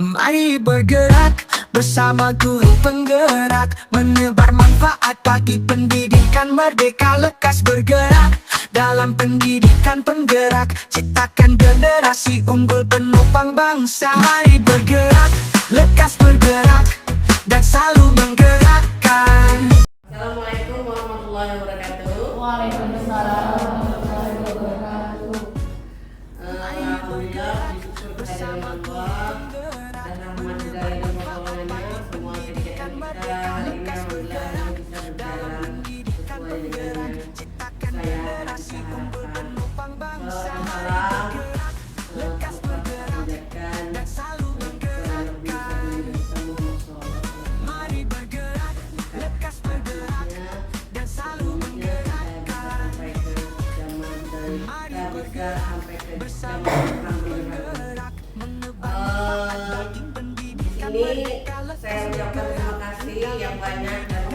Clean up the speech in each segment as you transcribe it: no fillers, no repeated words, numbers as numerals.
Mari bergerak bersama guru penggerak, menebar manfaat bagi pendidikan merdeka. Lekas bergerak dalam pendidikan penggerak, ciptakan generasi unggul penopang bangsa. Mari bergerak, lekas bergerak, dan selalu menggerakkan. Assalamualaikum warahmatullahi wabarakatuh. Waalaikumsalam warahmatullahi wabarakatuh. Alhamdulillah bersyukur kehadiran Allah dan rahmat hidayah dan pertolongannya, semua kegiatan kita hari ini alhamdulillah bisa berjalan sesuai dengan saya harapkan. Salam lekas bergerak dan selalu menggerakkan. Mari bergerak, lekas bergerak, dan selalu menggerakkan. Mari bergerak sampai ke zaman bergerak. Di sini saya ucapkan terima kasih yang banyak dan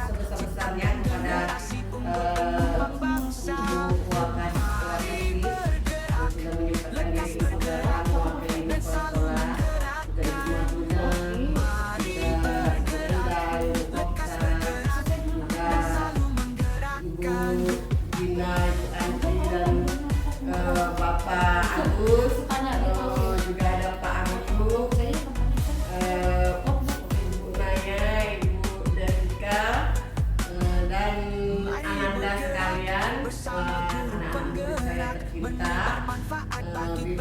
sebesar-besarnya kepada Ibu Wakasih yang sudah menyempatkan diri saudara mewakili sekolah, juga Ibu Maduna, juga Endal, Dokter, juga Ibu Dina, Ibu Anti, dan Bapak Agus, juga ada Pak Agus, Ibu Naya, Ibu Devika, dan Ananda sekalian, anak-anak saya tercinta, Bibi, Atina,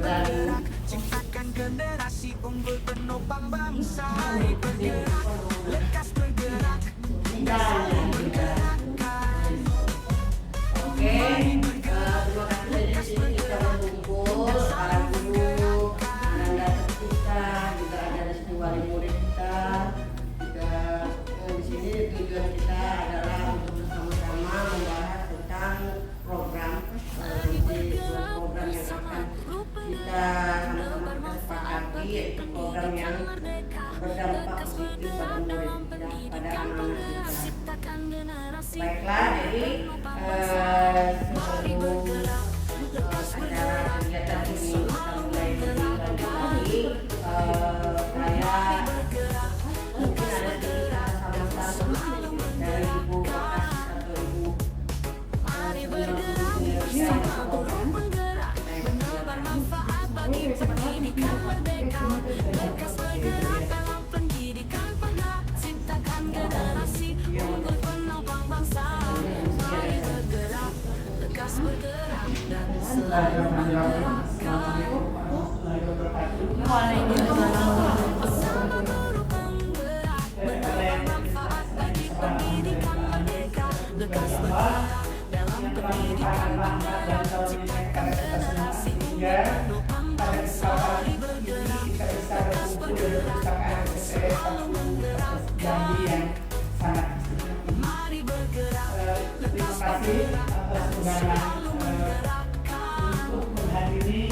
dan Ciptakan generasi unggul penopang bangsa. Mari bergerak, lekas bergerak, dan selalu menggerakkan. Oke, terima kasih. Di sini kita berkumpul para guru, Ananda tercinta, juga ada di sini wali murid kita. Juga di sini tujuan kita adalah untuk bersama-sama membahas tentang program program yang akan kita sama-sama sepakati, yaitu program yang berdampak positif pada murid kita, pada anak-anak kita. Baiklah, jadi sebelum acara kegiatan ini kita mulai berjalan lagi, saya mungkin ada cerita sama-sama dari Ibu Wakasih atau Ibu Terima kasih atas undangan untuk menghadiri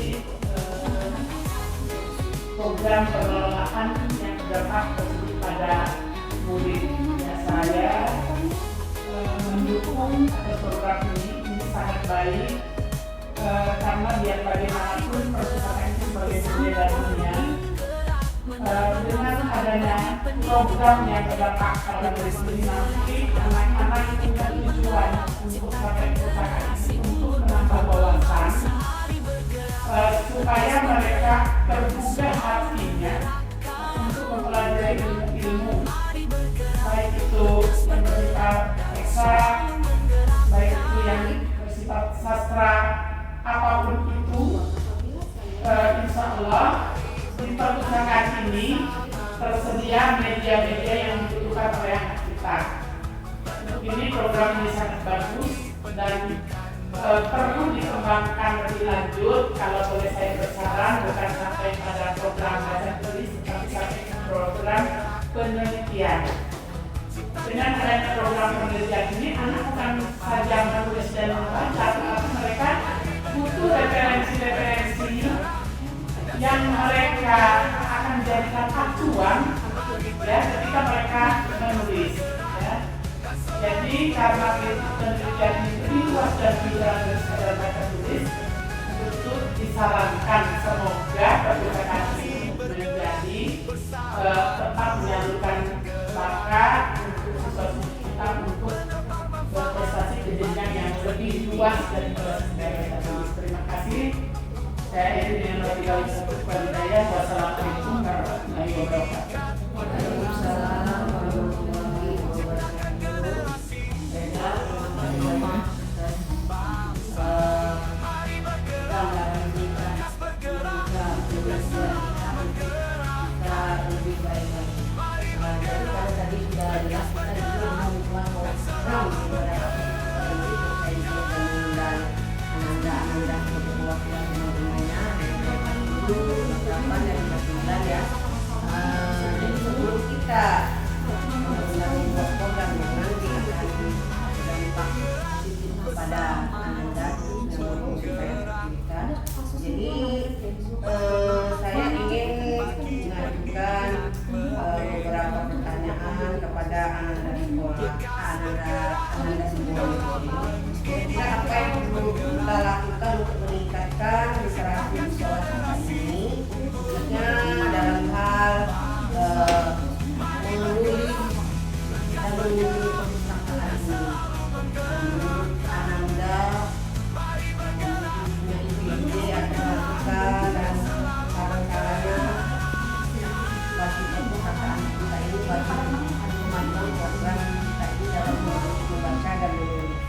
program pengelolaan yang berdampak positif pada murid. Saya mendukung atas program ini sangat baik karena biar bagaimanapun perpustakaan itu sebagai bendera dunia. Dengan adanya program yang berdampak pada murid ini, nanti anak-anak punya tujuan untuk sampai perpustakaan ini untuk menambah wawasan, supaya mereka terbuka hatinya untuk mempelajari ilmu, baik itu yang bersifat eksak, baik itu yang bersifat sastra, apapun itu. Insya Allah di perpustakaan ini tersedia media-media yang dibutuhkan oleh anak kita. Untuk ini program ini sangat bagus dan perlu dikembangkan lebih lanjut. Kalau boleh saya bersaran, bukan sampai pada program baca tulis, tapi sampai ke program penelitian. Dengan adanya program penelitian ini, anak bukan saja menulis dan membaca, tetapi mereka butuh referensi-referensi yang mereka akan jadikan acuan ya ketika mereka menulis ya. Jadi karena penelitian ini lebih luas dan lebih dari sekadar baca tulis, disarankan semoga perbuatan hati menjadi tetap menyalurkan bakat untuk siswa-siswi kita untuk berprestasi ke jenjang yang lebih luas dari daerah tadi. Terima kasih. Saya akhiri dengan wabillahi taufiq wal hidayah. Wassalamualaikum warahmatullahi wabarakatuh. Waalaikumsalam warahmatullahi wabarakatuh. Lebih baik lagi. Jadi kalau tadi sudah jelas kita juga mengundang program dan Ananda untuk perwakilan teman-temannya dulu beberapa dari bulan ya. Jadi sebelum kita memulai program yang nanti akan berdampak positif kepada Ananda yang supaya dirikan. Jadi saya ingin mengajukan beberapa pertanyaan kepada Ananda sekolah, Ananda semua. Kira apa yang perlu kita lakukan untuk meningkatkan literasi sekolah ini, khususnya dalam hal menulis dan mengunjungi perpustakaan ini. Menurut Ananda, ide atau masukan dan saran-sarannya bagi perpustakaan kita ini bagi kemajuan program kita ini dalam membaca dan menulis.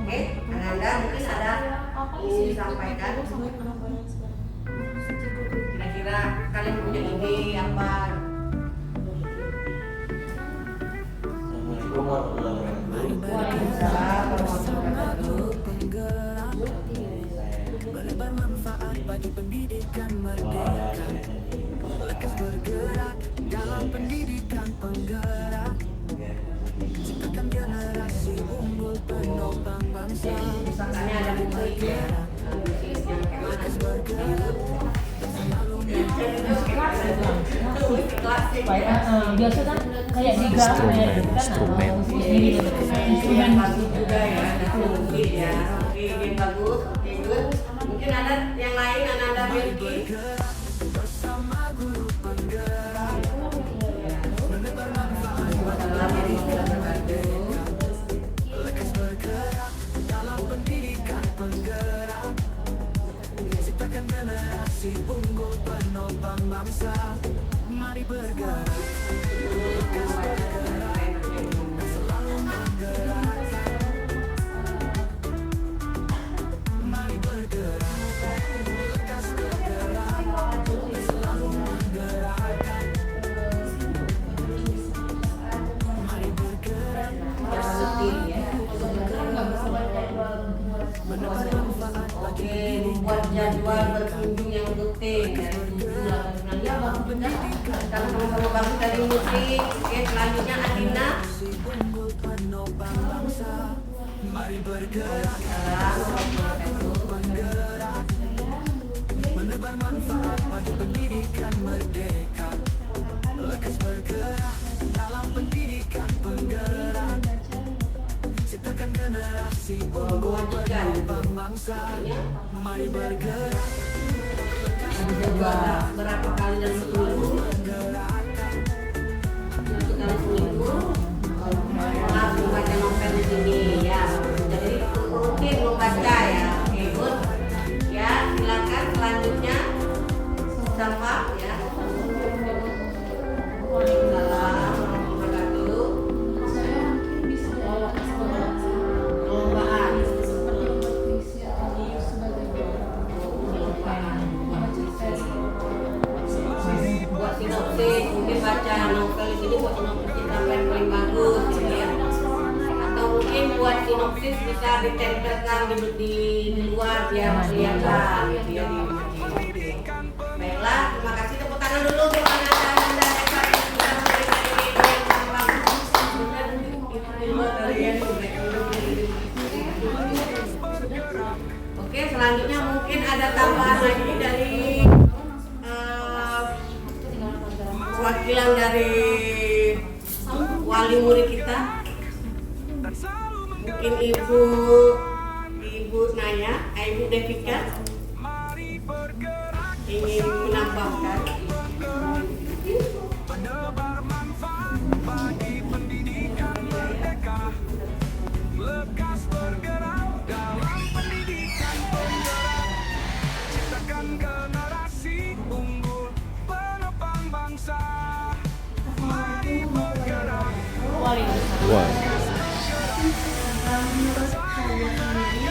Oke, Ananda mungkin ada ingin disampaikan. Kira-kira kalian punya ide apa? Assalamualaikum warahmatullahi wabarakatuh. Waalaikumsalam warahmatullahi bermanfaat bagi pendidikan merdeka. Lekas bergerak dalam pendidikan penggerak. Ciptakan generasi unggul penopang bangsa. Pusakanya ada buku itu ya. Lekas bergerak. Biasa kan kayak di instrumen bagus juga ya, ada mungkin ya. Oke, ini bagus. Oke, good. Mungkin ada yang lain Ananda miliki. Bersama guru penggerak. Lekas bergerak dalam pendidikan penggerak. Ciptakan generasi unggul penopang bangsa. Mari bergerak. Lekas bergerak. Selalu menggerak. Mari bergerak. Lekas bergerak. Selalu menggerakkan. Mari bergerak. Oke, buat jadwal berkunjung yang rutin dari 7 ya bang benar. Kalau sama-sama bagus dari musik. Oke, selanjutnya Adina. Mari bergerak. Menebar manfaat bagi pendidikan merdeka. Lekas bergerak dalam pendidikan penggerak. Ciptakan generasi unggul penopang bangsa. Mari bergerak. Coba berapa kali dalam seminggu? Satu kali seminggu. Langsung baca novel di sini ya. Jadi rutin membaca ya. Oke, good. Ya, silakan selanjutnya Safa ya. Waalaikumsalam warahmatullahi wabarakatuh. saya mungkin bisa Lombaan. seperti membuat puisi atau sebagai Buat sinopsis, mungkin baca novel di sini buat sinopsis kita paling bagus gitu ya. Atau mungkin buat sinopsis bisa ditempelkan di luar biar kelihatan gitu ya. Baiklah, terima kasih, tepuk tangan dulu untuk Ananda dan Eva yang sudah memberikan ide yang bagus. Di luar dari yang Oke, selanjutnya mungkin ada tambahan lagi dari perwakilan dari wali murid kita. Mungkin Ibu Naya, Ibu Devika. ingin menambahkan. Menebar manfaat bagi pendidikan merdeka. Lekas bergerak dalam pendidikan penggerak. Ciptakan generasi unggul penopang bangsa. Mari bergerak. Menurut saya sendiri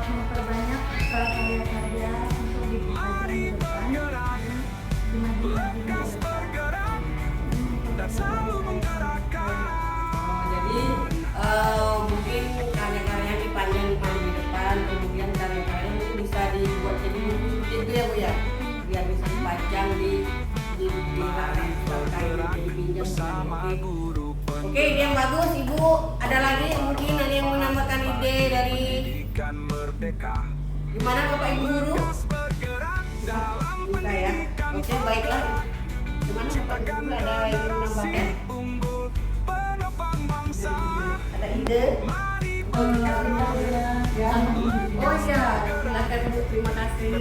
memperbanyak karya-karya untuk dipelajari ke depan di Bergerak dan selalu menggerakkan. Jadi mungkin karya-karya dipandang di depan, kemudian karya-karya itu bisa dibuat jadi buku gitu ya Bu ya, biar bisa dipajang di dipinjam Bersama guru Oke, ide yang bagus Ibu. Ada lagi mungkin ada yang menambahkan ide dari pendidikan merdeka. gimana Bapak Ibu guru? Bergerak dalam Bisa ya. Oke, baiklah. Gimana Bapak Ibu guru ada yang menambahkan? unggul penopang bangsa. Ada ide? Mari Oh iya, silakan Bu. Terima kasih.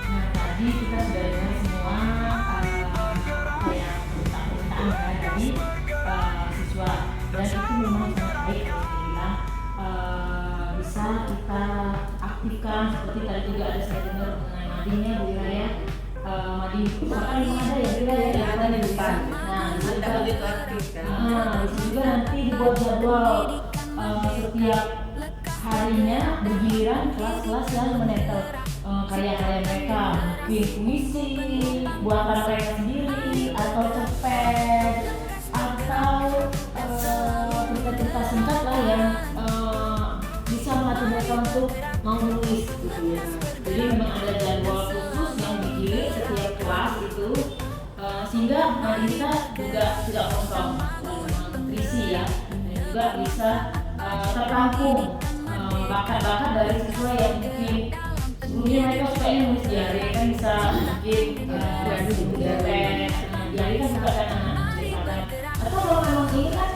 Nah, tadi kita sudah dengar semua kayak permintaan dari siswa, dan itu memang sangat baik alhamdulillah. Bisa kita aktifkan seperti tadi juga ada saya dengar mengenai madingnya Bu Ira ya. Mading misalkan di mana ya Bu Ira ya, Yang ada di depan. Nah, di Anda situ begitu aktif kan? di situ juga nanti dibuat jadwal setiap harinya bergiliran kelas-kelas yang menempel karya-karya mereka, mungkin puisi buatan mereka sendiri atau cerpen atau cerita-cerita singkat lah yang bisa melatih mereka untuk mau menulis gitu ya. Jadi memang ada jadwal khusus yang dikirim setiap kelas itu sehingga kita juga tidak kosong terisi ya, dan juga bisa tertampung bakat-bakat dari siswa yang mungkin sebelumnya mereka suka nulis diary kan bisa mungkin diary kan juga kan atau kalau memang ini kan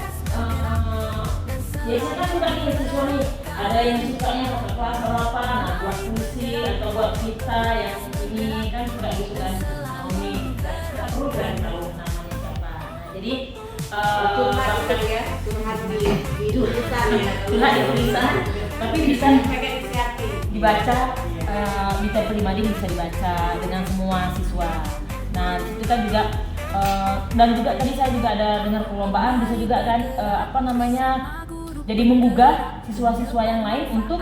biasanya kan suka nih siswa nih ada yang sukanya kelas apa, nah buat puisi atau buat kita yang ini kan suka gitu kan ini nggak perlu kan tahu namanya siapa. Nah jadi Curhat kan ya, curhat di tulisan ya. curhat di tulisan tapi bisa Pakai inisiatif. dibaca di tempat pribadi bisa dibaca dengan semua siswa. Nah itu kan juga dan juga tadi saya juga ada dengar perlombaan bisa juga kan jadi menggugah siswa-siswa yang lain untuk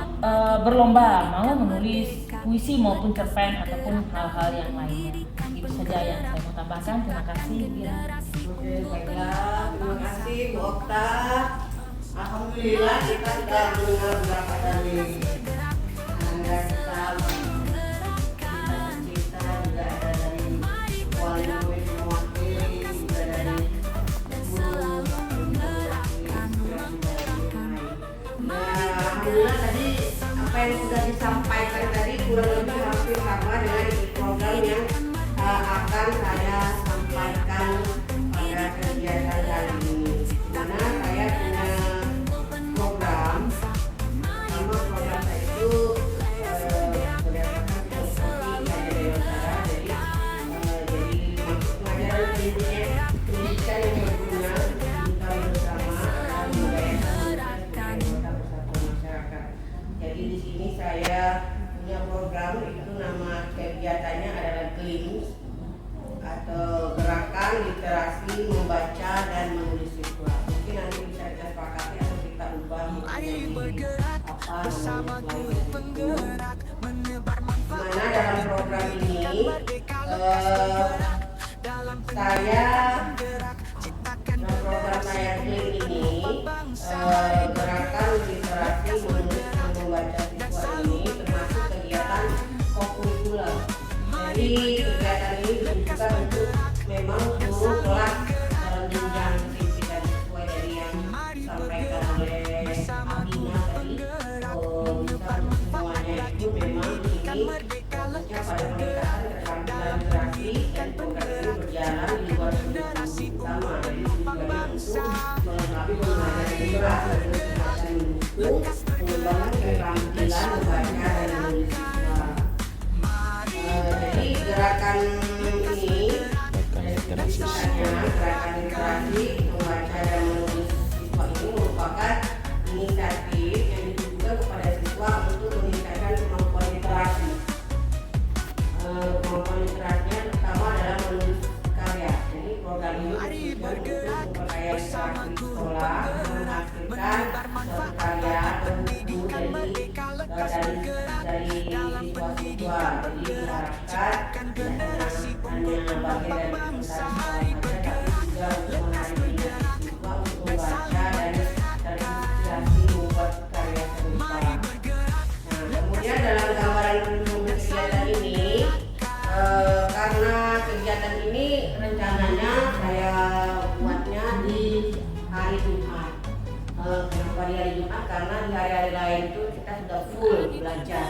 berlomba mau menulis puisi maupun cerpen ataupun hal-hal yang lainnya. Itu saja yang saya mau tambahkan. Terima kasih. Oke, baiklah. Terima kasih Bu Okta. Alhamdulillah kita sudah mendengar beberapa dari Anda kita cerita juga ada dari wali murid mewakili, juga dari guru alhamdulillah tadi apa yang sudah disampaikan tadi kurang lebih hampir sama dengan program yang akan saya sampaikan pada kegiatan kali ini. Dimana saya punya program, nama program saya itu berdasarkan filosofi dari Utara. Jadi pelajaran pendidikan yang berguna kita bersama dan memudahkan bersatu masyarakat. Jadi di sini saya punya program itu nama kegiatannya adalah GLIMS atau Gerakan Literasi Membaca dan Menulis Siswa. Mungkin nanti bisa kita sepakati atau kita ubah menjadi apa namanya mana dalam program ini dalam program saya ini Gerakan Literasi Menulis dan Membaca Siswa ini termasuk kegiatan kokurikuler. Jadi kegiatan ini ditujukan untuk memang seluruh kelas dalam jenjang pendidikan sesuai dari yang disampaikan oleh Amina tadi. Bisa semuanya itu memang ini fokusnya pada peningkatan keterampilan literasi dan program ini berjalan di luar kurikulum utama. Jadi tujuannya untuk melengkapi penggunaan literasi dengan semacam buku, pengembangan keterampilan membaca dan menulis siswa. gerakan ini gerakan literasi membaca dan menulis siswa ini merupakan inisiatif yang ditujukan kepada siswa untuk meningkatkan kemampuan literasi. Kemampuan literasinya terutama dalam menulis karya. Jadi program ini bertujuan untuk memperkaya literasi di sekolah, menghasilkan suatu karya atau buku dari siswa-siswa. Jadi diharapkan hanya bagian dari presentasi saja, tapi juga untuk menarik minat siswa untuk membaca dan terinspirasi membuat karya serupa. Nah, kemudian dalam gambaran kegiatan ini, karena kegiatan ini rencananya saya buatnya di hari Jumat. Kenapa di hari Jumat? Karena di hari-hari lain itu kita sudah full belajar.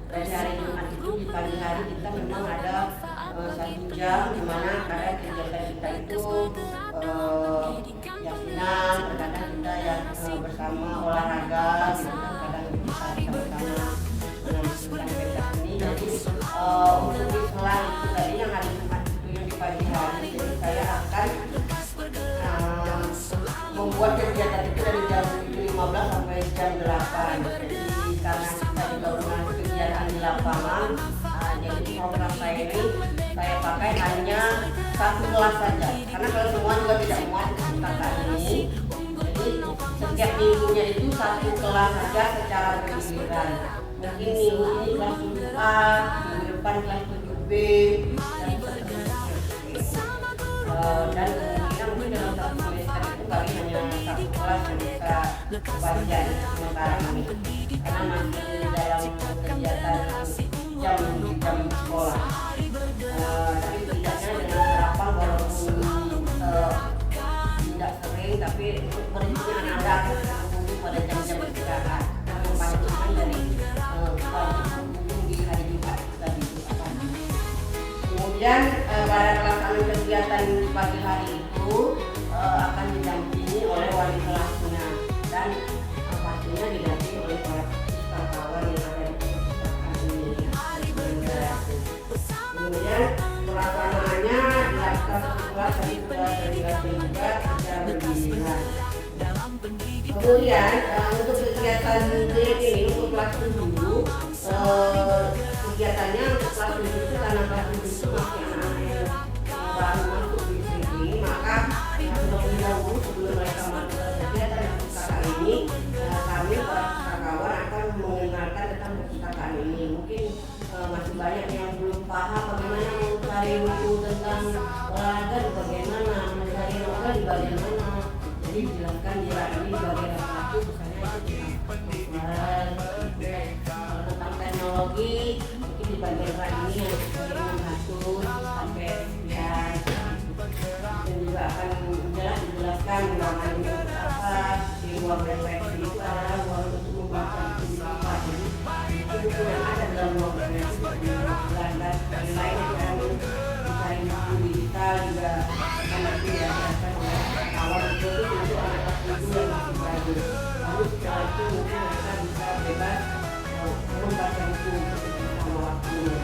Dan di hari Jumat itu di pagi hari kita memang ada 1 jam di mana kadang kegiatan kita itu yasinan, terkadang kita yang bersama olahraga, gitu kan, kadang kita bersama menyaksikan pentas seni. Jadi untuk di sela itu tadi yang hari Jumat itu yang di pagi hari, jadi saya akan membuat kegiatan itu dari jam 7.15 sampai jam 8. Jadi karena kita juga punya kegiatan di lapangan, jadi program saya ini saya pakai hanya 1 kelas saja. Karena kalau semua juga tidak muat perpustakaan ini, jadi setiap minggunya itu 1 kelas saja secara bergiliran. Mungkin minggu ini kelas 7A, minggu depan kelas 7B, dan seterusnya. Dan kemungkinan mungkin dalam 1 semester itu kali hanya 1 kelas yang bisa kebagian sementara ini, karena masih dalam kegiatan jam sekolah. Tapi setidaknya dengan harapan walaupun tidak sering, tapi untuk berhentinya ada menghubungi pada jam-jam istirahat, memancing dari menghubung di hari Jumat tadi. Kemudian pada pelaksanaan kegiatan pagi hari itu akan didampingi oleh wali kelasnya dan pastinya didampingi oleh para pustakawan yang ada di perpustakaan ini. Kemudian pelaksanaannya dilakukan setelah tadi sudah terjelaskan juga secara bergiliran. Kemudian untuk kegiatan ini untuk kelas 7, kegiatannya untuk kelas 7 itu karena kelas 7 itu masih anak-anak yang baru masuk di sini, maka terlebih dahulu sebelum mereka masuk ke kegiatan perpustakaan ini, kami para pustakawan akan mengenalkan tentang perpustakaan ini. Mungkin masih banyak yang belum paham bagaimana mencari buku tentang olahraga di bagaimana, mencari olahraga di bagaimana. Jadi dijelaskan di bagian satu, misalnya tentang teknologi, mungkin di bagian ini yang sering mengatur sampai sekian. Dan juga akan dijelaskan ruangan ini apa, di ruang refleksi itu adalah ruang untuk membaca buku apa. Jadi buku yang ada dalam ruang refleksi dan lain yang mencari buku digital juga akan nanti diajarkan oleh awal itu anak kelas 7 yang masih belajar. Lalu setelah itu mungkin mereka bisa bebas membaca buku sama waktunya.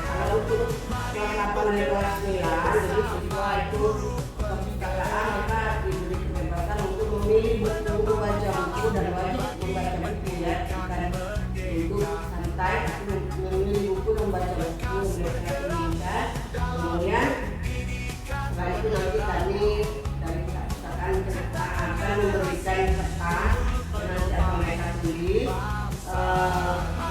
Kalau untuk kelengkapan dari kelas 9, jadi siswa itu perpustakaan mereka diberi kebebasan untuk memilih buku, membaca buku dan wajib membaca buku ya, bukan duduk santai tapi memilih buku dan membaca buku berdasarkan pilihan. Kemudian setelah itu nanti kami dari perpustakaan akan memberikan kertas dan nanti akan mereka tulis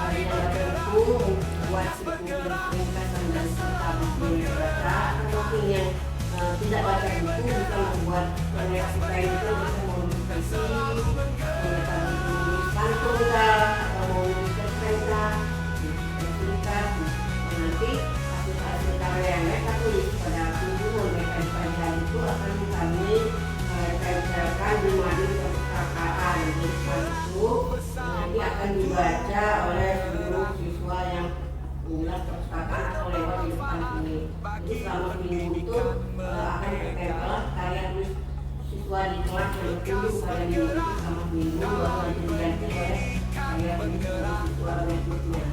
dari membaca buku, membuat buku ringkasan dan cerita buku yang dibaca. Mungkin yang tidak baca buku bisa membuat yang mereka suka itu bisa menulis puisi, mereka menulis pantun atau menulis cerpen, singkat. Nanti hasil karya yang mereka tulis pada kunjungan mereka di pagi hari itu akan kami tempelkan di mading perpustakaan. Jadi setelah itu nanti akan dibaca oleh seluruh siswa yang melihat perpustakaan atau lewat di depan sini. Jadi selama minggu itu akan ditempel karya tulis siswa di kelas yang berkunjung pada minggu itu selama minggu, baru nanti diganti oleh karya tulis siswa berikutnya.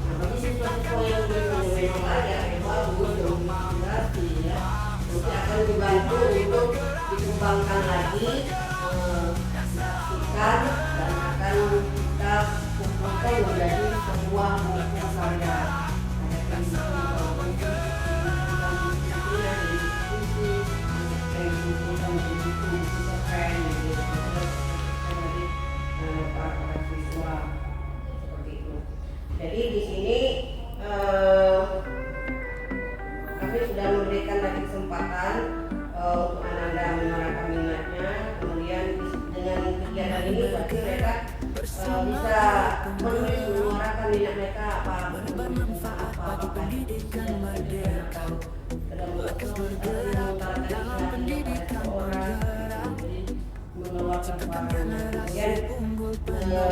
Nah, Jadi siswa-siswa yang memang layak yang bagus yang berarti ya nanti akan dibantu untuk dikembangkan lagi dan akan kita kumpulkan menjadi sebuah buku karya. Jadi di sini kami sudah memberikan lagi kesempatan untuk Ananda menyuarakan minatnya. Kemudian dengan kegiatan ini berarti mereka bisa menulis menyuarakan minat mereka apa pendidikan merdeka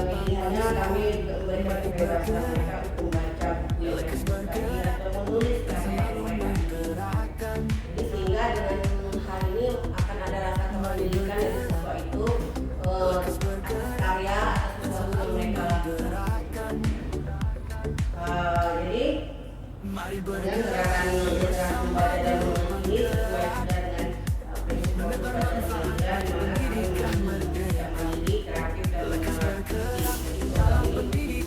pilihannya kami memberikan kebebasan mereka untuk membaca buku yang disukai atau menulis karya mereka. Jadi sehingga dengan hal ini akan ada rasa kepemilikan dari siswa itu karya atau sesuatu yang mereka lakukan. Jadi dengan gerakan membaca dan menulis ini sesuai sudah dengan prinsip membaca dan belajar di mana kami yang mandiri, kreatif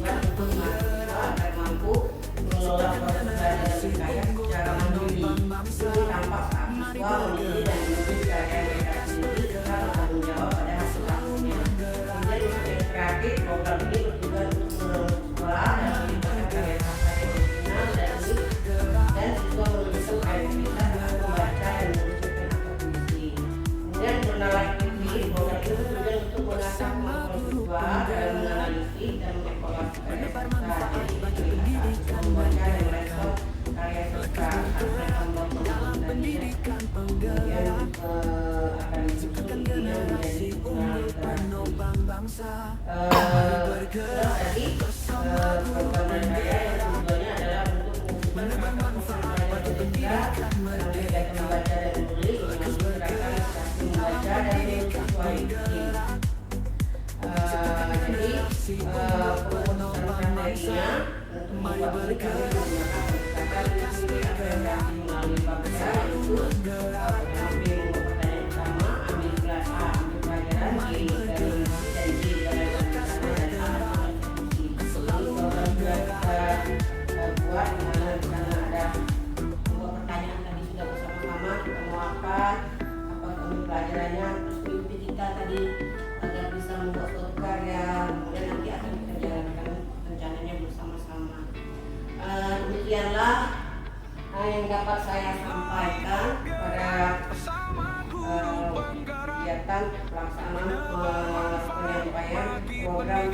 dan untuk mahasiswa agar mampu mengelola proses belajar dan berkarya secara mandiri. Ini tampak saat siswa memilih dan menulis karya mereka sendiri serta bertanggung jawab pada hasil akhirnya. Kemudian untuk yang kreatif, program ini bertujuan untuk mendorong sekolah dan menciptakan karya-karya original dan unik dan siswa menunjukkan kreativitas dalam membaca dan menuliskan atau puisi. Kemudian jurnal kritis, program itu bertujuan untuk mengasah kemampuan siswa dalam menganalisis dan mengevaluasi karya sastra. Jadi siswa membaca dan merespon karya sastra akan mereka membuat pendidikan, kemudian akan disusun menjadi jurnal literasi. Tadi program dan karya yang tujuannya adalah untuk mengumpulkan kegiatan membaca dan menulis dengan menggerakkan literasi membaca dan menulis siswa ini. Jadi perumusan materinya untuk membuat kami menggunakan pendekatan melalui baca yaitu kami membuat pertanyaan utama, ambil kelas A, ambil pelajaran B dari dan G dari pelajaran dan A eksekusi. Ini program juga kita buat di mana di sana ada membuat pertanyaan tadi sudah bersama-sama kita muakan apa kami pelajarannya, terus mimpi kita tadi agar bisa membuat suatu karya, kemudian nanti akan kita jalankan rencananya bersama-sama. Demikianlah yang dapat saya sampaikan pada kegiatan pelaksanaan penyampaian program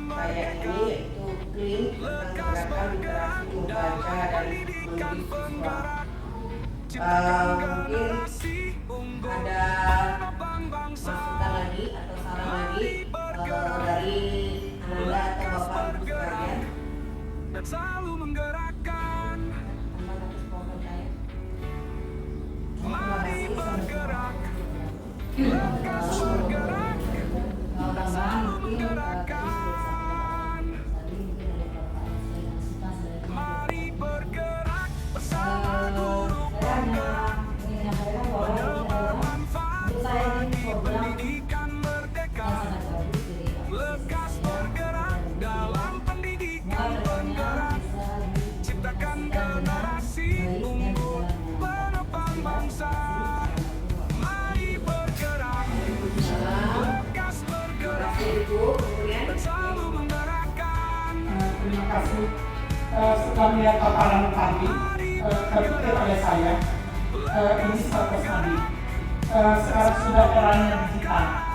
saya ini yaitu KLIN tentang gerakan literasi membaca dan menulis siswa. Mungkin ada masukan lagi atau saran lagi dari Ananda atau Bapak Ibu sekalian dan selalu menggerakkan. Mari bergerak, bergerak, selalu menggerakkan. Mari bergerak bersama guru penggerak, penebar manfaat bagi pendidikan merdeka. Lekas bergerak dalam pendidikan penggerak, ciptakan generasi unggul penopang bangsa. Mari bergerak, lekas bergerak, dan selalu menggerakkan. Terima kasih. Setelah melihat paparan tadi, terpikir oleh saya, ini status tadi. Sekarang sudah eranya digital.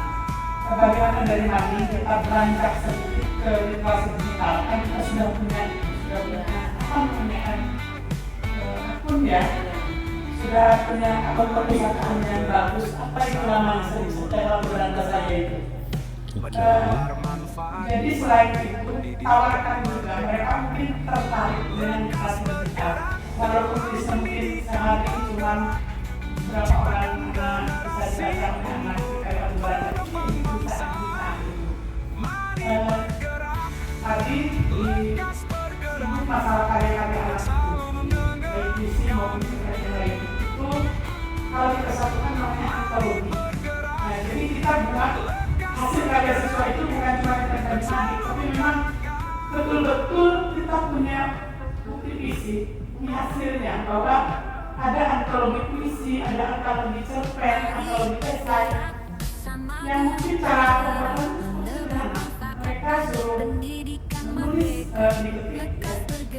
Bagaimana dari tadi kita beranjak sedikit ke literasi digital? Kan kita sudah punya akun ya, sudah punya akun perpustakaan yang bagus. Apa itu namanya setelah beranda saya itu? Jadi selain itu tawarkan juga mereka mungkin tertarik dengan literasi digital, walaupun bisa mungkin sehari cuma berapa orang bisa dibaca dengan kayak membaca itu tadi di masalah puisi, ini hasilnya bahwa ada antologi puisi, ada antologi cerpen, antologi esai yang mungkin cara pembuatan itu sederhana. Mereka suruh menulis diketik,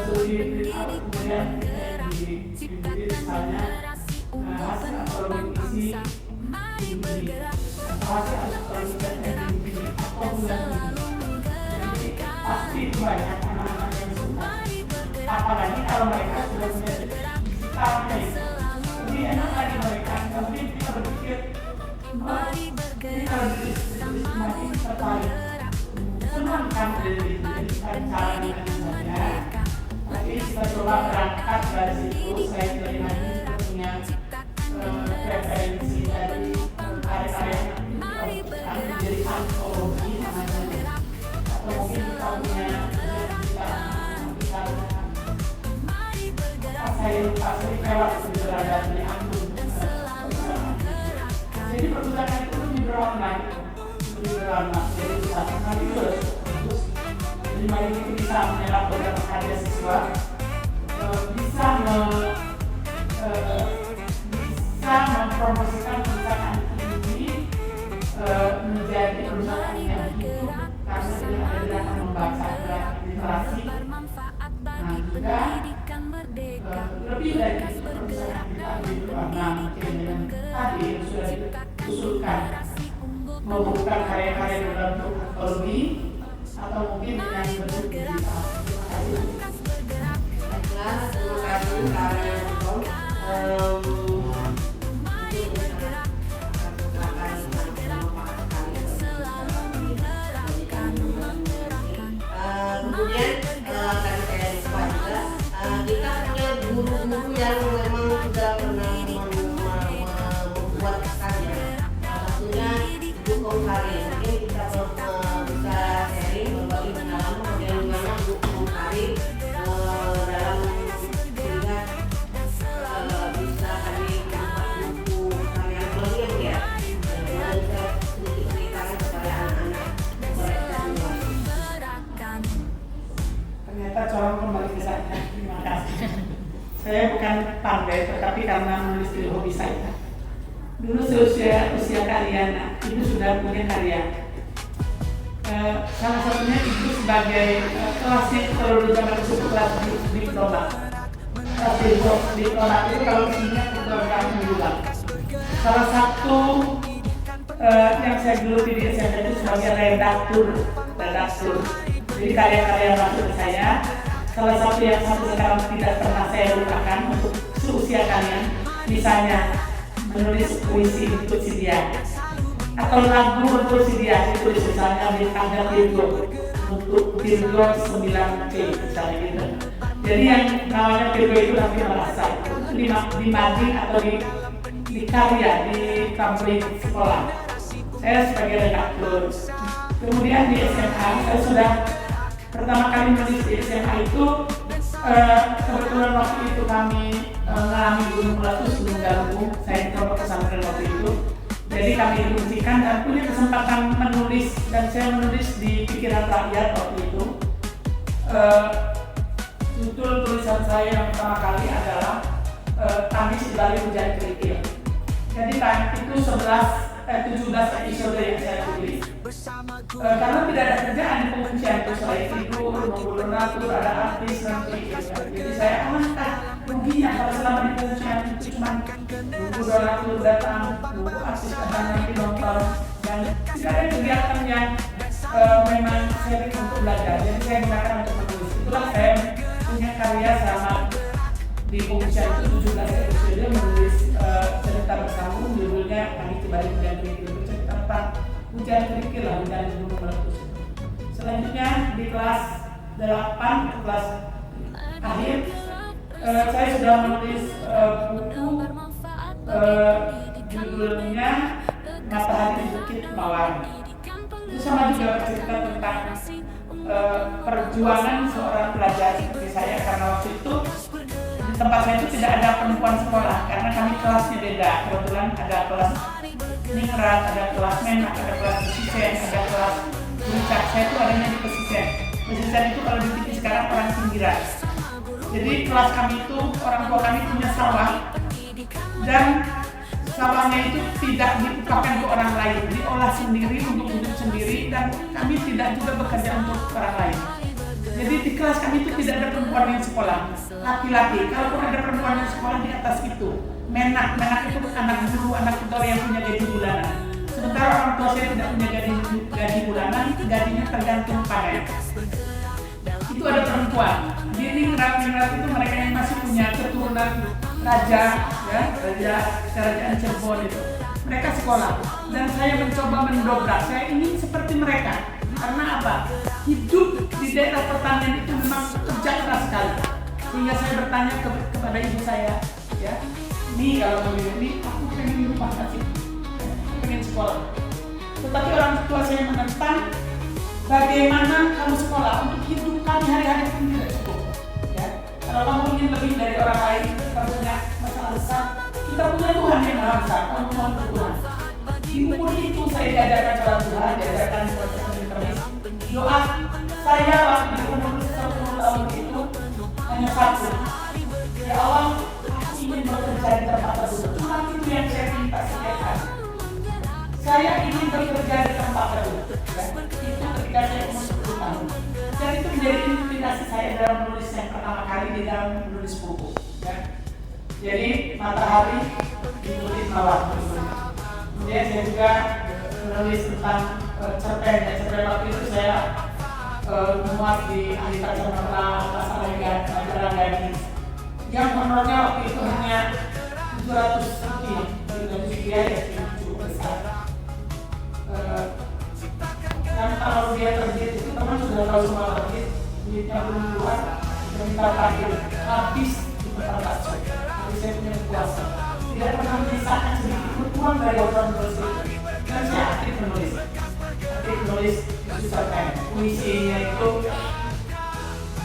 suruh di kemudian di misalnya hasil antologi puisi ini atau hasil antologi cerpen ini atau bulan ini. Jadi pasti itu banyak anak-anak yang suka. Apalagi kalau mereka sudah punya tahunnya itu lebih enak lagi mereka. Mungkin kita berpikir ini kalau ditulis masih tertarik senang kan jadi cara dengan saja. Tapi kita coba berangkat dari situ. Saya dari lagi kita punya preferensi dari karya-karya yang menjadi antologi namanya, atau mungkin kita punya saya lewat berada di angkut. Jadi perpustakaan itu lebih beronline, jadi bisa sekaligus. Jadi mari kita bisa menyerap beberapa karya siswa, bisa mempromosikan perpustakaan ini menjadi perpustakaan yang hidup karena dia ada gerakan membaca, gerakan literasi. Nah juga lebih dari itu perpustakaan kita lebih berwarna mungkin dengan tadi yang sudah diusulkan, membuka karya-karya dalam bentuk antologi atau mungkin dengan bentuk digital. Baiklah, terima kasih karya kemudian tadi saya lupa juga kita punya guru-guru yang memang sudah pernah membuat karya. Satunya Bu Kongkari. Mungkin kita bisa sharing berbagi pengalaman bagaimana Bu Kongkari dalam sehingga bisa kami membuat buku karya yang ya. Bisa sedikit ceritakan kepada anak-anak mereka semua. Ternyata corong kembali ke saya. Terima kasih. Saya bukan pandai, tetapi karena menulis itu hobi saya. Dulu usia kalian, ibu sudah punya karya. Salah satunya ibu sebagai kelasnya kalau di zaman itu kelas diploma. Kelas diploma itu kalau isinya program mingguan. Salah satu yang saya geluti di SMP itu sebagai redaktur. Jadi karya-karya masuk ke saya. Salah satu yang sampai sekarang tidak pernah saya lupakan untuk seusia kalian, misalnya menulis puisi untuk si dia atau lagu untuk si dia, ditulis misalnya bintangnya Virgo untuk Virgo 9C misalnya gitu. Jadi yang namanya Virgo itu nanti merasa itu di mading atau di karya di kampus sekolah. Saya sebagai redaktur. Kemudian di SMA saya sudah pertama kali menulis di SMA itu kebetulan waktu itu kami mengalami gunung meletus, gunung Galunggung. Saya di pondok pesantren waktu itu. Jadi kami diungsikan dan punya kesempatan menulis, dan saya menulis di pikiran rakyat waktu itu. Judul tulisan saya yang pertama kali adalah Tangis di Balik Hujan Kerikil. Jadi itu 17 episode yang saya tulis. Karena tidak ada kerjaan di pengungsian itu, saya tidur, nunggu donatur, ada artis nanti gitu. Jadi saya alangkah ruginya kalau selama di pengungsian itu cuma nunggu donatur datang, nunggu artis datang nanti nonton, dan tidak ada kegiatan yang memang sering untuk belajar. Jadi saya gunakan untuk menulis. Itulah saya punya karya sama di pengungsian itu 17 episode menulis cerita bersambung, judulnya Tangis di Balik Hujan Kerikil, cerita tentang hujan kerikil lah, hujan gunung meletus. Selanjutnya di kelas 8, kelas akhir, saya sudah menulis buku judulnya Matahari di Bukit Mawar. Itu sama juga bercerita tentang perjuangan seorang pelajar seperti saya, karena waktu itu di tempat saya itu tidak ada perempuan sekolah karena kami kelasnya beda. Kebetulan ada kelas ningrat, ada kelas menak, ada kelas pesisir, ada kelas puncak. Saya itu adanya di pesisir. Pesisir itu kalau di TV sekarang orang pinggiran. Jadi kelas kami itu, orang tua kami punya sawah, dan sawahnya itu tidak diupahkan ke orang lain, diolah sendiri untuk hidup sendiri, dan kami tidak juga bekerja untuk orang lain. Jadi di kelas kami itu tidak ada perempuan yang sekolah, laki-laki. Kalaupun ada perempuan yang sekolah di atas itu, menak itu anak guru, anak tutor yang punya gaji bulanan. Sementara orang tua saya tidak punya gaji bulanan, gajinya tergantung panen. Itu ada perempuan. Di ningrat itu mereka yang masih punya keturunan raja, ya, kerajaan Cirebon itu. Mereka sekolah, dan saya mencoba mendobrak. Saya ingin seperti mereka. Karena apa? Hidup di daerah pertanian itu memang kerja keras sekali. Sehingga saya bertanya kepada ibu saya, ya, ini kalau mau ini aku pengen rumah kasih, pengen sekolah. Tetapi orang tua saya menentang. Bagaimana kamu sekolah untuk hidup kami hari-hari pun tidak cukup. Ya, kalau kamu ingin lebih dari orang lain, kita punya masalah besar. Kita punya Tuhan yang maha besar. Kamu mohon ke Tuhan. Di umur itu saya diajarkan sholat Tuhan, diajarkan proses intermis. Doa saya waktu di umur 10 tahun itu hanya satu. Ya Allah, aku ingin bekerja di tempat tersebut. Cuma itu yang saya minta setiap hari. Saya ingin bekerja di tempat tersebut. Ya, itu ketika saya umur 10 tahun. Dan itu menjadi inspirasi saya dalam menulis yang pertama kali di dalam menulis buku. Ya. Jadi matahari ditulis mawar. Kemudian saya juga menulis tentang cerpen. Cerpen waktu itu saya memuat di ahli kacamata masalah gadis yang honornya waktu itu hanya 700 rupiah. 700 rupiah ya cukup besar. Dan kalau dia terbit itu teman sudah tahu semua terbit, duitnya belum keluar, dan minta terakhir habis di tempat bakso. Jadi saya punya kuasa. Tidak pernah menyisakan sedikit berkurang dari orang menulis itu. Dan saya aktif menulis. Menulis cerpen. Puisinya itu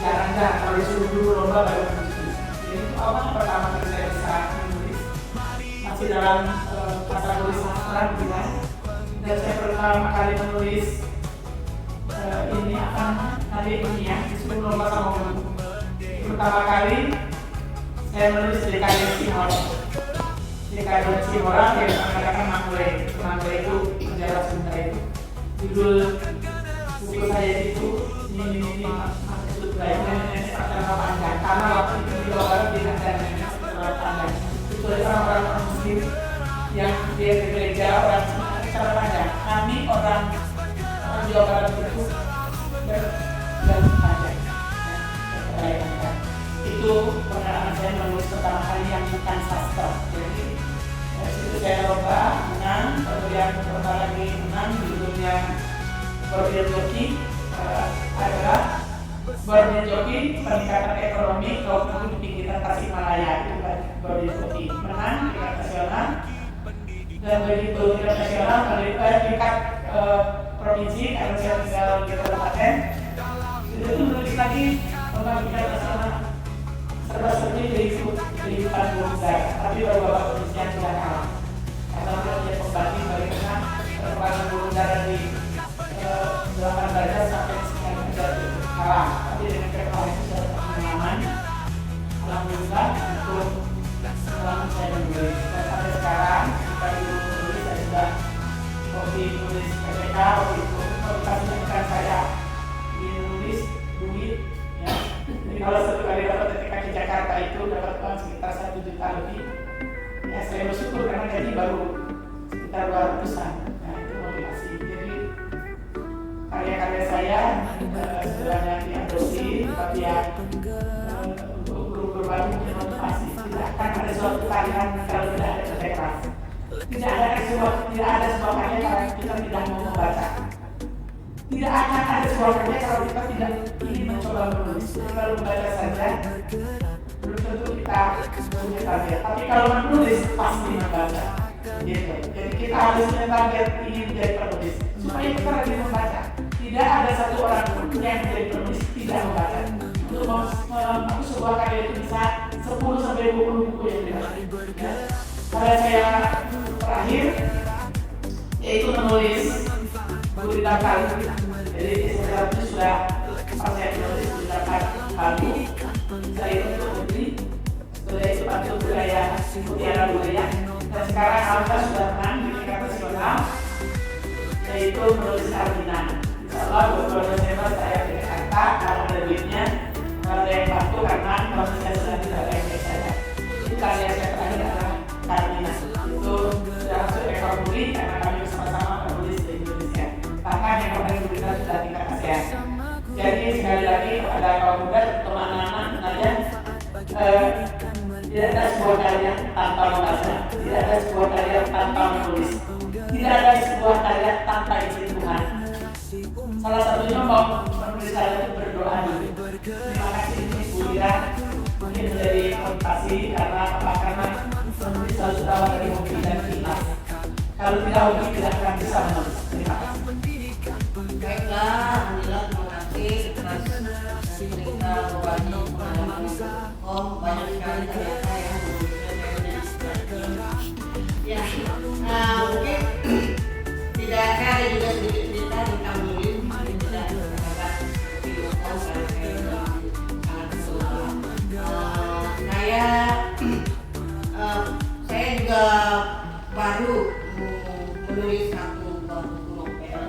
jarang-jarang kalau disuruh dulu lomba baru menulis. Jadi itu awal pertama kali saya bisa menulis. Masih dalam masa tulis sastra bilang. Dan saya pertama kali menulis ini akan hari ini ya, disuruh lomba sama guru. Pertama kali saya menulis di karya Cimora. Di karya Cimora yang mengatakan Mangule. Mangule itu penjara Sunda itu. Judul buku saya itu ini maksud lainnya acara panjang. Karena waktu itu di Jawa Barat tidak ada acara panjang. Itu orang-orang Muslim yang dia di gereja orang acara panjang. Kami orang Jawa Barat itu dan panjang. Itu pengalaman saya menulis pertama kali yang bukan sastra. Jadi itu saya lomba menang, kemudian lomba lagi menang, judulnya Bordir Joki adalah Bordir Joki peningkatan ekonomi kaum buruh di pinggiran Tasikmalaya. Itu Bordir Joki menang tingkat nasional, dan begitu tingkat nasional tingkat provinsi karena saya tinggal di kabupaten. Itu menulis lagi tentang tingkat nasional serba-serbi kehidupan bangsa, tapi beberapa penulisnya sudah kalah. Karena dia pembanding bagaimana perkembangan burung dara di 8 derajat sampai 9 derajat itu kalah. Tapi dengan kekalahan itu saya dapat pengalaman. Alhamdulillah untuk pengalaman saya menulis. Dan sampai sekarang kita dulu menulis, saya sudah hobi menulis PPK, hobi itu bukan saya menulis duit. Ya. Jadi kalau satu kali dapat PPK di Jakarta itu dapat uang sekitar 1 juta lebih. Ya saya bersyukur karena gaji baru sekitar 200-an. Nah itu motivasi. Jadi karya-karya saya sebenarnya diadopsi, tapi ya untuk guru baru motivasi. Tidak akan ada suatu karya kalau tidak ada kerja keras. Tidak ada sebuah karya kalau kita tidak mau membaca. Tidak akan ada sebuah karya kalau kita tidak ingin mencoba menulis. Kalau membaca saja belum tentu kita punya target. Tapi kalau menulis pasti membaca. Gitu. Jadi kita harus punya target ingin menjadi penulis supaya kita rajin membaca. Tidak ada satu orang pun yang menjadi penulis tidak membaca. Untuk membangun sebuah karya itu bisa 10-20 buku yang dibaca. Ya. Karya saya terakhir yaitu menulis buku daftar. Jadi saya sudah pas saya menulis buku daftar baru. Saya itu Putri, sudah itu Pancung Budaya Mutiara Budaya, dan sekarang Alta sudah menang di tingkat nasional, yaitu menulis sarjana. Insyaallah 22 Desember saya ke Jakarta, kalau ada duitnya, kalau ada yang bantu karena prosesnya sudah tidak baik-baik saja. Itu karya saya terakhir adalah Karmina. Itu sudah masuk rekor muri karena kami bersama-sama menulis di Indonesia. Bahkan yang kemarin kita sudah tingkat ASEAN. Jadi sekali lagi kepada kaum muda, teman anak saja, tidak ada sebuah karya tanpa membaca, tidak ada sebuah karya tanpa menulis, tidak ada sebuah karya tanpa izin Tuhan. Salah satunya mau menulis karya itu berdoa dulu. Terima kasih Ibu Ira, mungkin menjadi motivasi karena karena menulis harus tahu dari hobi dan ikhlas. Kalau tidak hobi tidak akan bisa menulis. Terima kasih. Baiklah, alhamdulillah, terima kasih atas cerita berbagi pengalaman. Oh, banyak sekali ternyata yang ya, mungkin tidak saya ada juga sedikit cerita tentang menulis. Mungkin tidak terdapat video call karena saya sangat kesulitan. Saya juga baru menulis satu buah buku novel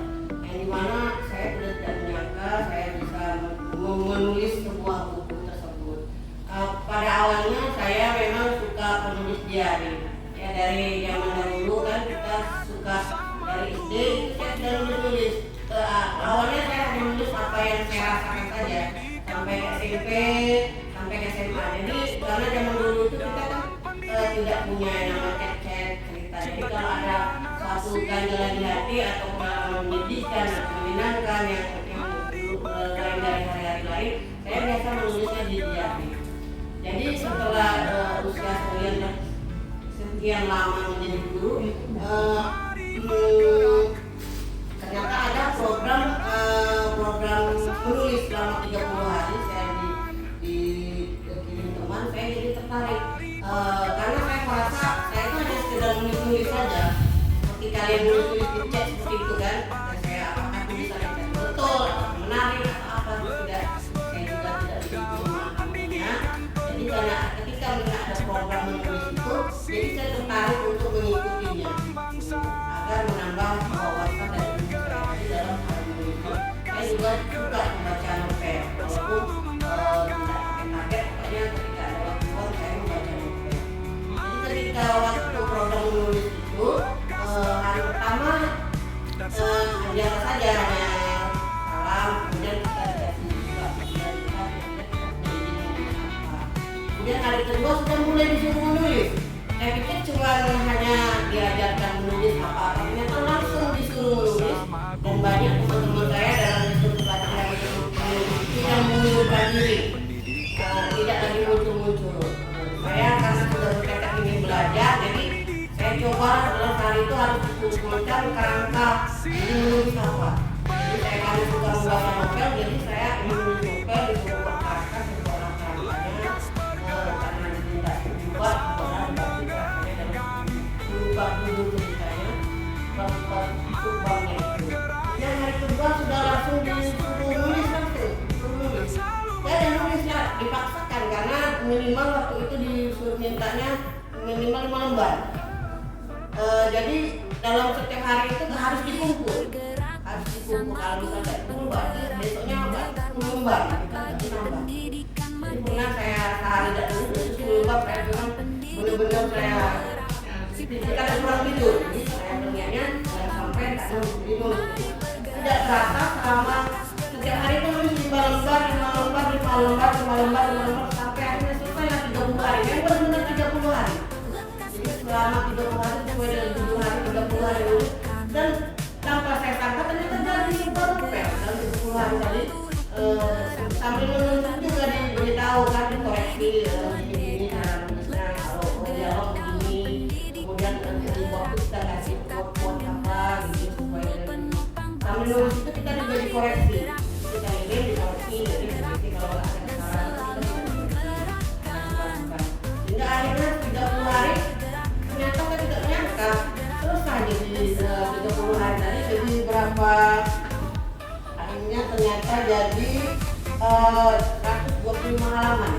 yang dimana saya sudah tidak menyangka saya bisa menulis sebuah buku tersebut. Pada awalnya saya memang suka menulis diari. Ya, dari zaman dahulu kan kita suka dari SD itu saya sudah menulis. Awalnya saya hanya menulis apa yang saya rasakan saja sampai SMP, sampai SMA. Jadi karena zaman dulu itu kita kan tidak punya yang namanya chat cerita. Jadi kalau ada suatu ganjalan di hati atau pengalaman menyedihkan atau menyenangkan yang lain dari hari-hari lain, saya biasa menulisnya di diari. Jadi setelah usia sekian lama menjadi guru, ternyata ada program menulis selama 30 hari. Saya dikirim teman, saya jadi tertarik karena saya merasa saya itu hanya sekedar menulis saja, seperti kalian menulis di chat seperti itu kan. Dan saya apakah tulisan yang betul, menarik atau apa tidak, saya juga tidak begitu memahaminya. Jadi karena ketika melihat ada program menulis itu, jadi saya tertarik untuk mengikutinya agar menambah wawasan dan ilmu saya dalam hal menulis. Saya juga suka membaca novel, walaupun tidak pakai target, pokoknya ketika ada waktu saya membaca novel. Jadi ketika waktu program menulis itu, hari pertama biasa saja hanya salam, kemudian kita dikasih juga kemudian hari kedua sudah mulai disuruh menulis. Saya pikir cuma hanya diajarkan menulis apa-apa, ternyata langsung disuruh menulis. Dan banyak teman-teman saya dalam disuruh pelatihan yang mengundurkan diri, tidak lagi muncul-muncul. Saya karena sudah bertekad ingin belajar, jadi saya coba dalam hari itu harus dikumpulkan kerangka menulis apa. Jadi saya karena suka membaca novel, jadi saya menulis novel disuruh buat kerangka, disuruh orang kerangkanya, karena diminta dibuat orang baca dan berubah dulu ceritanya, berubah subangnya itu. Dan hari kedua sudah langsung disuruh nulis langsung, nulis. Saya dan nulisnya dipaksakan karena minimal waktu itu disuruh mintanya minimal 5 lembar. Jadi dalam setiap hari itu harus dikumpul. Kalau misalnya itu berarti besoknya 10 lembar gitu, nambah. Jadi pernah saya sehari dan itu 10 lembar saya bilang benar-benar saya tidak kurang tidur. Jadi saya berniatnya jangan sampai tak nulis. Tidak terasa selama setiap hari itu nulis 5 lembar sampai akhirnya selesai lah 30 hari. Yang benar-benar 30 hari. Jadi selama 30 hari sesuai dengan 7 hari 30 hari nulis, dan tanpa saya sangka ternyata jadi sebuah novel dalam 30 hari tadi. Sambil menulis juga diberitahu kan, dikoreksi ini cara nulisnya, kalau dialog begini, kemudian di waktu kita kasih quote apa gitu supaya sambil nulis itu kita juga dikoreksi. Kita ini dikoreksi, jadi seperti kalau ada kesalahan kita dikoreksi. Hingga akhirnya 30 hari ternyata saya tidak menyangka selesai jadi 30 hari tadi. Jadi berapa akhirnya ternyata jadi 125 halaman.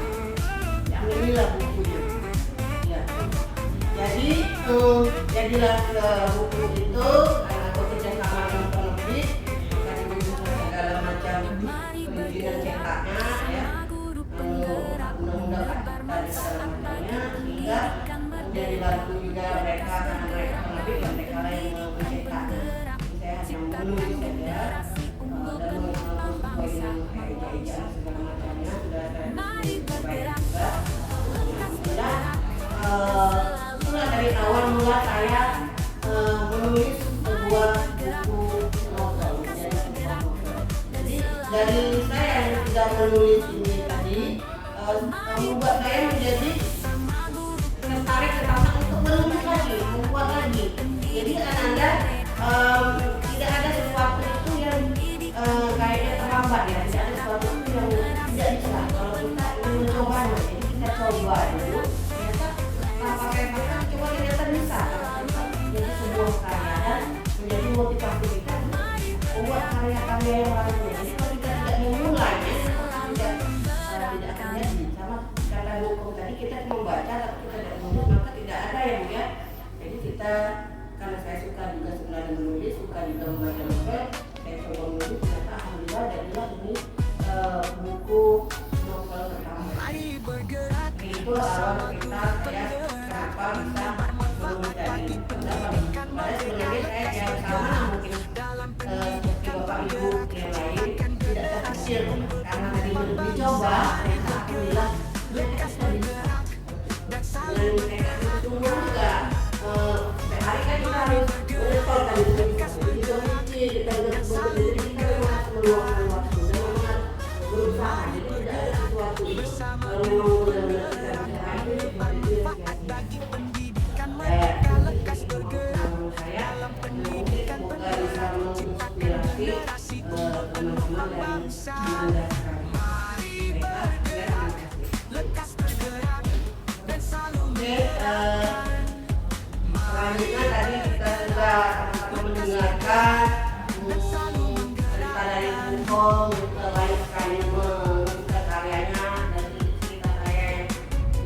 inilah bukunya. Ya. Jadi jadilah buku itu karena bekerja sama dengan penerbit, kami membuat segala macam perizinan cetaknya, ya, undang-undang dari segala macamnya, sehingga kemudian dibantu juga mereka karena mereka penerbit dan mereka yang mencetaknya. Saya hanya menulis saja dan sesuai dengan ejaan segala macamnya sudah saya baik juga. Itulah dari awal mula saya menulis sebuah buku novel. Jadi dari saya yang tidak menulis ini tadi membuat saya menjadi tertarik untuk menulis lagi, membuat lagi. Jadi Anda tidak ada sesuatu itu yang kayaknya terlambat, ya, tidak ada sesuatu itu yang tidak bisa. Kalau kita ingin mencoba, jadi kita coba dulu. Coba ternyata bisa menjadi sebuah karya dan menjadi motivasi kita membuat karya-karya yang lainnya. Jadi kalau kita tidak memulainya, tidak akan jadi. Sama kata hukum tadi, kita membaca tapi kita tidak menulis, maka tidak ada yang ya. Jadi kita, karena saya suka juga sebenarnya menulis, suka juga membaca novel, saya coba menulis, ternyata alhamdulillah jadilah ini buku novel pertama. Itu awal kita ya kenapa bisa menulis dari pendapat. Padahal sebenarnya saya yang sama mungkin seperti bapak ibu yang lain tidak terpikir karena tadi dicoba, ternyata alhamdulillah dengan teknik itu juga sehari kan kita harus menyetor tadi kita mesti kita harus meluangkan waktu dan memang berusaha. Jadi tidak ada sesuatu kalau memang benar-benar kita bisa itu saya mungkin semoga bisa menginspirasi teman-teman dan mendasarkan mereka. Selanjutnya tadi kita sudah sama-sama mendengarkan cerita dari Bung, banyak sekali membuka karyanya dari cerita saya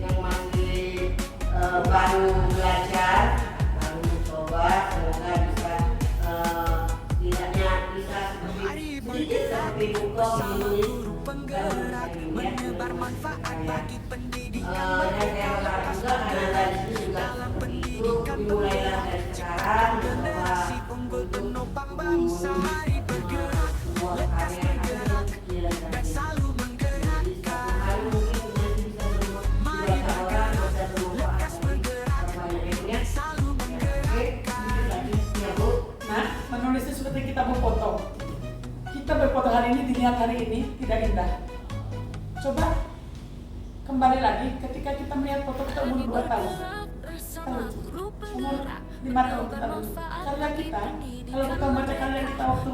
yang masih baru belajar, baru mencoba, semoga bisa tidaknya bisa sedikit seperti buku menulis dan saya berharap juga karena dari situ juga seperti itu dimulailah dari sekarang bahwa untuk menulis sebuah karya yang kecil dan satu hari mungkin bisa dibaca orang, bisa bermanfaat bagi banyak ya. Oke, ya Bu. Nah, menulisnya seperti kita berfoto. Kita berfoto hari ini, dilihat hari ini tidak indah. Coba kembali lagi ketika kita melihat foto kita umur 2 tahun, umur 5 tahun kita lalu. Karya kita, kalau kita baca karya kita waktu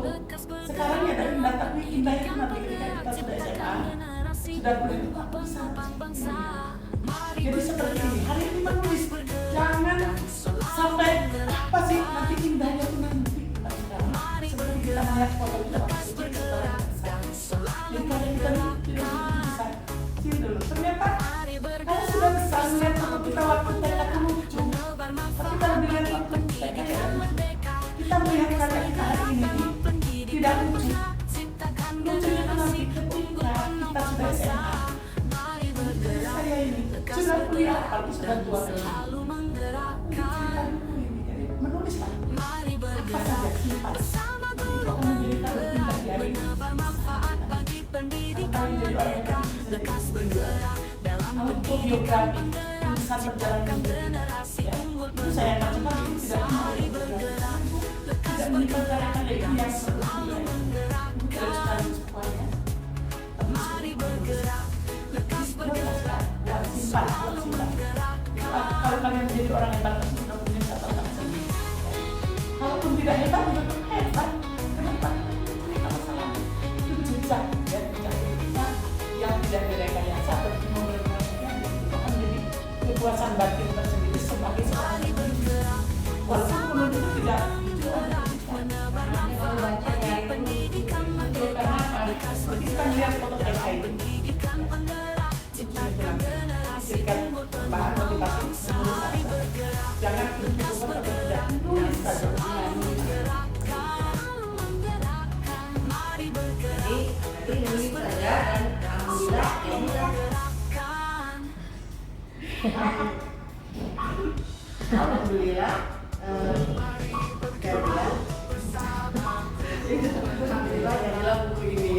sekarang ya tidak indah, tapi indah itu nanti ketika kita sudah SMA, sudah kuliah itu apa bisa. Jadi seperti ini, hari ini menulis, jangan sampai apa sih nanti indahnya itu nanti kita sekarang. Seperti kita melihat foto kita waktu itu kita jadi karya kita ini tidak bisa. Sini dulu, ternyata kalau sudah besar melihat foto kita waktu kita lucu, tapi kalau dilihat waktu kita kita melihat karya kita hari ini tidak lucu. Lucunya itu nanti ketika kita sudah SMA, karya ini sudah kuliah atau sudah tua. Jadi menulislah apa saja simpan. Itu akan menjadi tahu indah di hari ini. Jadi orang yang autobiografi tulisan perjalanan hidup, itu saya macam tidak mau tidak menyimpan karya-karya itu yang seperti tidak sekali semuanya, tapi simpan. Kalau kalian menjadi orang hebat sudah punya catatan sendiri. Kalaupun tidak hebat juga hebat. Kenapa? Tidak masalah. Itu jejak ya, jejak kita yang tidak direkayasa tapi memperbaiki itu akan menjadi kepuasan batin tersendiri sebagai seorang walaupun menurut itu tidak Kalau baca ya ini saja dan alhamdulillah ya udah. Alhamdulillah jadilah buku ini.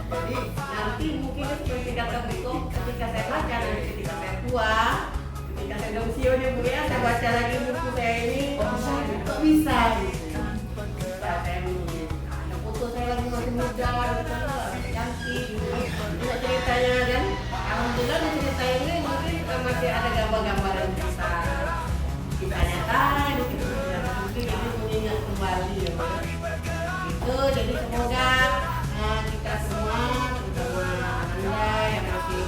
Jadi nanti mungkin seperti kata Biko, ketika saya baca dan ketika saya tua, ketika saya udah usia Bu ya, saya baca lagi buku saya ini, kok bisa gitu. Bisa saya menulis. Ada foto saya lagi masih muda, cantik gitu. Bisa ceritanya kan, alhamdulillah di cerita ini mungkin masih ada gambar-gambar yang bisa kita nyata, mungkin ini mengingat kembali ya. Itu jadi semoga kita semua, terutama Anda yang masih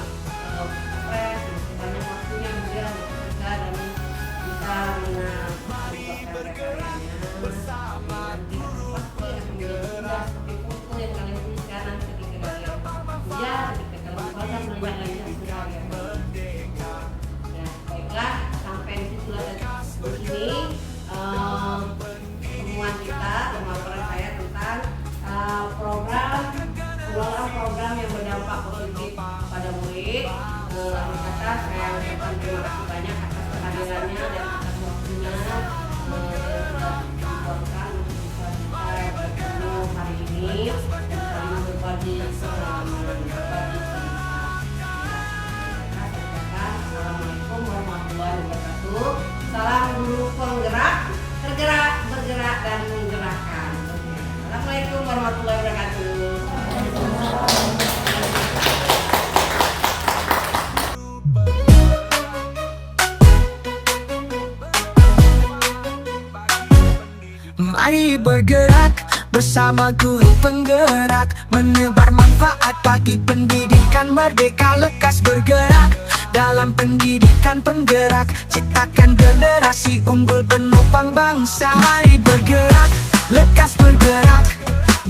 stres, banyak waktunya juga bekerja dan bisa mengumpulkan karya-karyanya. Nanti pasti akan menjadi seperti foto yang kalian tulis sekarang ketika kalian kuliah, ketika kalian banyak belajar lagi sebenarnya. Ya, baiklah, sampai di situ di sini pertemuan kita, pemaparan saya tentang program yang berdampak positif pada murid. Lalu kata saya ucapkan terima kasih banyak atas kehadirannya dan atas waktunya sudah dibuatkan untuk bisa kita bertemu hari ini dan saling berbagi pengalaman, berbagi cerita. Assalamualaikum warahmatullahi wabarakatuh. Salam guru penggerak, tergerak, bergerak dan menggerakkan. Assalamualaikum warahmatullahi wabarakatuh. Mari bergerak bersama guru penggerak, menebar manfaat bagi pendidikan merdeka. Lekas bergerak dalam pendidikan penggerak, ciptakan generasi unggul penopang bangsa. Mari bergerak, lekas bergerak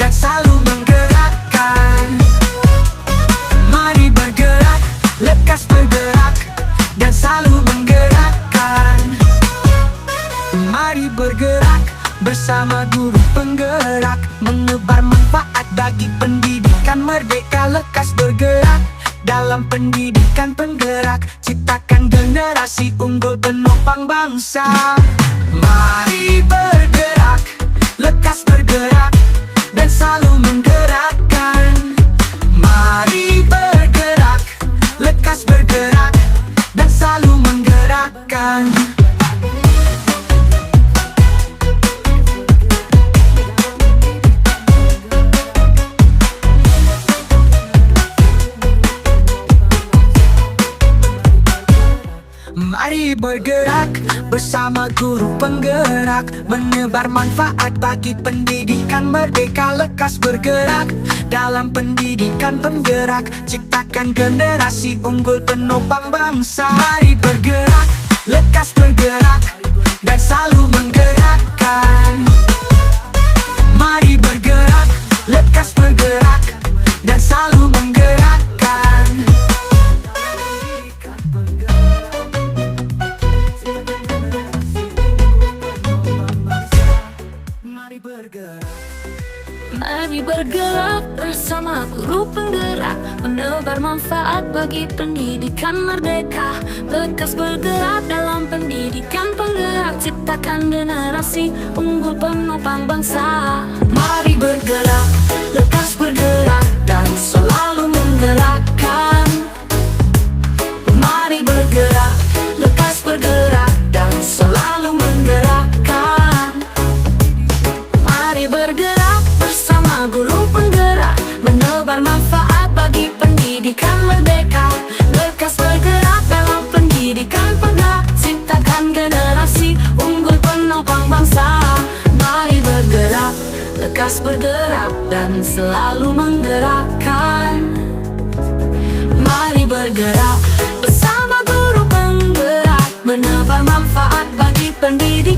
dan selalu menggerakkan. Mari bergerak, lekas bergerak dan selalu menggerakkan. Mari bergerak bersama guru penggerak, menebar manfaat bagi pendidikan merdeka. Lekas bergerak dalam pendidikan penggerak, ciptakan generasi unggul penopang bangsa. Mari bergerak, lekas bergerak dan selalu menggerakkan. Mari bergerak, lekas bergerak dan selalu menggerakkan. Mari bergerak bersama guru penggerak, menebar manfaat bagi pendidikan merdeka. Lekas bergerak dalam pendidikan penggerak, ciptakan generasi unggul penopang bangsa. Mari bergerak, lekas bergerak dan selalu menggerakkan. Mari bergerak, lekas bergerak dan selalu menggerakkan. Mari bergerak bersama guru penggerak, menebar manfaat bagi pendidikan merdeka. Lekas bergerak dalam pendidikan penggerak, ciptakan generasi unggul penopang bangsa. Mari bergerak, lekas bergerak dan selalu menggerakkan. Mari bergerak, lekas bergerak dan selalu menggerakkan. Mari bergerak bersama guru penggerak, menebar manfaat bagi pendidikan merdeka. Lekas bergerak dalam pendidikan penggerak, ciptakan generasi unggul penopang bangsa. Mari bergerak, lekas bergerak dan selalu menggerakkan. Mari bergerak bersama guru penggerak, menebar manfaat bagi pendidikan